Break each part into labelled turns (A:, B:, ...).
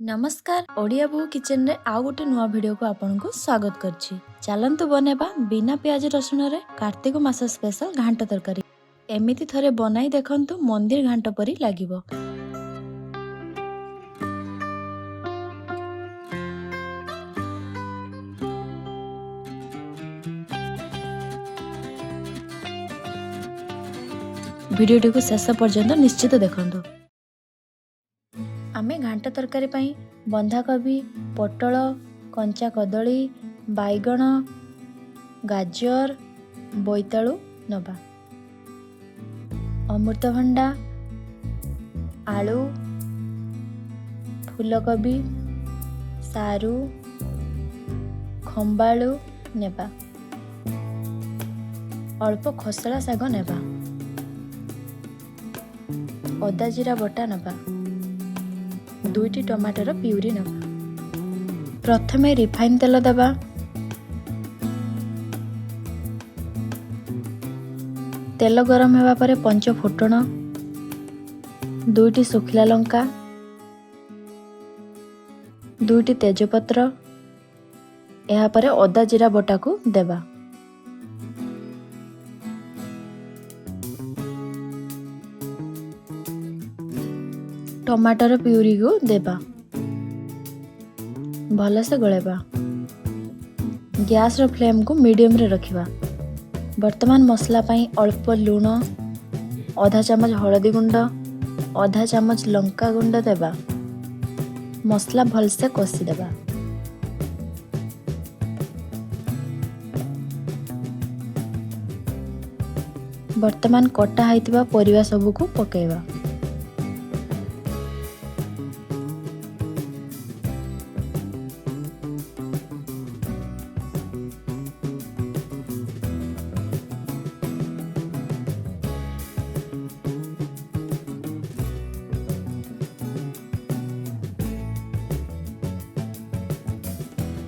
A: नमस्कार ओडिया बहु किचन रे आउ गोटे नुआ वीडियो को आपन को स्वागत करछि। चलंतु बनेबा बिना प्याज रसुन रे कार्तिक मास स्पेशल घांट तरकारी। एमिति थरे बनाई देखंतु मंदिर घांट परी लागिवो। वीडियोटी को शेष पर्यंत निश्चित देखंतु। आमे घांट तरकारी पई बंधाकोबी, पटल, कंचा कदली, बैगण, गाजर, बोईतालु नबा। अमृतभंडा, आलू, फूलकोबी, सारू, खंबालू नेबा। अल्प खसला शाग नेबा। अदा जीरा बटा नबा। 2टी टमाटर प्यूरी नबा। प्रथमे रिफाइन तेल दबा। तेल गरम हेबा परे 5 फुटण, 2टी सुखिला लंका, 2टी तेजपत्र, एहा परे अदा जीरा बटा को देबा। टमाटर प्यूरी को देबा। भल से गलेबा। गैस रो फ्लेम को मीडियम रे रखिबा। वर्तमान मसला पाई अल्प लूण, आधा चम्मच हळदी गुंड, आधा चम्मच लंका गुंड देबा। मसला भल से कसी देबा। वर्तमान कटा हाइतिबा परिवा सब को पकेबा।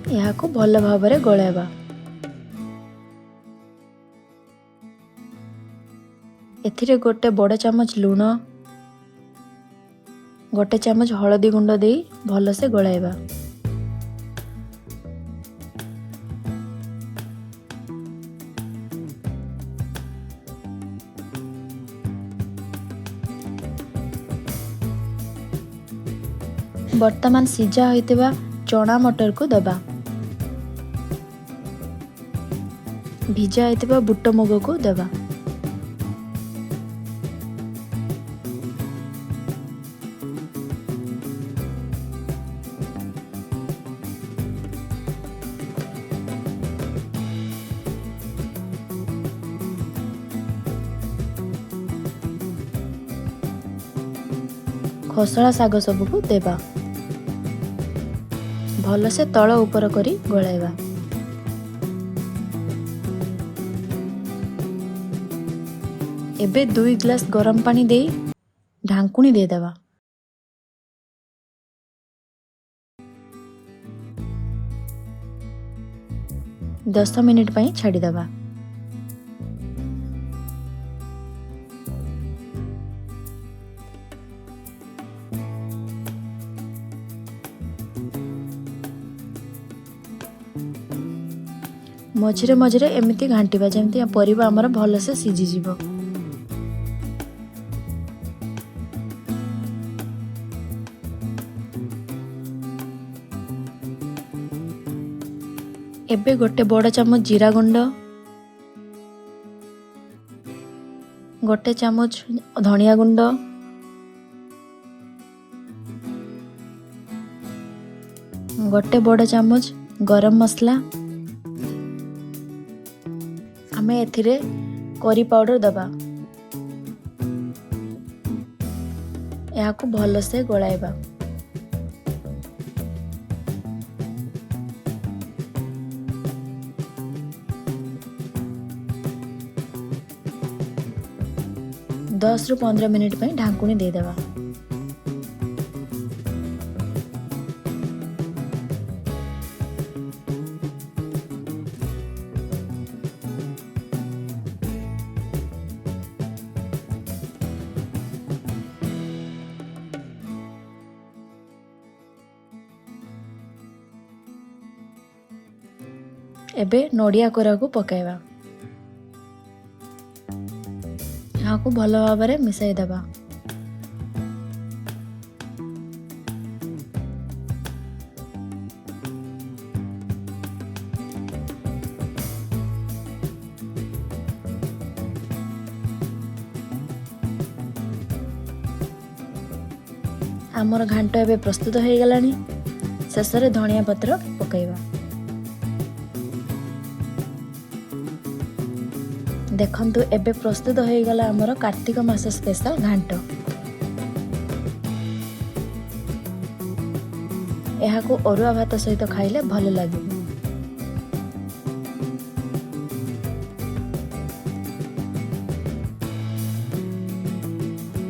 A: यहाँ को भल भावरे गलाइबा। एथिरे गोटे बड़ चम्मच लूण, गोटे चम्मच हळदी गुंड दे भल से गलाइबा। वर्तमान सिझा होइतिबा चना मटर को दबा। भिजा होइतिबा बुट मुग को देबा। खसला शाग सब को देबा। भल से तळ ऊपर करी गलाइबा। एबे 2 ग्लास गरम पानी दे ढांकुणी दे देबा। दस मिनिट पई छाड़ी देबा। मझिरे मझिरे एमिति घांटिबा जेमति परिबा हमर भल से सिझी जिवो। एबे गोटे बड़ चम्मच जीरा गुंड, गोटे चम्मच धनिया गुंड, गोटे बड़ चम्मच गरम मसला, आमे एथिरे करी पाउडर दबा। यहाँ को भल से गलाइबा। दस रु 15 मिनिट पई ढांकुणी दे देबा। ଏବେ ନଡ଼ିଆ କୋରାକୁ ପକାଇବା। ଏହାକୁ ଭଲ ଭାବରେ ମିଶାଇ ଦେବା। ଆମର ଘାଣ୍ଟ ଏବେ ପ୍ରସ୍ତୁତ ହୋଇଗଲାଣି। ଶେଷରେ ଧନିଆ ପତ୍ର ପକାଇବା। ଦେଖନ୍ତୁ ଏବେ ପ୍ରସ୍ତୁତ ହୋଇଗଲା ଆମର କାର୍ତ୍ତିକ ମାସ ସ୍ପେଶାଲ ଘାଣ୍ଟ। ଏହାକୁ ଅରୁଆ ଭାତ ସହିତ ଖାଇଲେ ଭଲ ଲାଗିବ।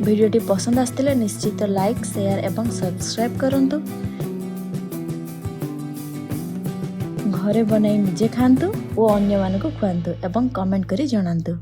A: ଭିଡ଼ିଓଟି ପସନ୍ଦ ଆସିଥିଲେ ନିଶ୍ଚିତ ଲାଇକ୍, ସେୟାର ଏବଂ ସବସ୍କ୍ରାଇବ୍ କରନ୍ତୁ। ଘରେ ବନାଇ ନିଜେ ଖାଆନ୍ତୁ ଓ ଅନ୍ୟମାନଙ୍କୁ ଖୁଆନ୍ତୁ ଏବଂ କମେଣ୍ଟ କରି ଜଣାନ୍ତୁ।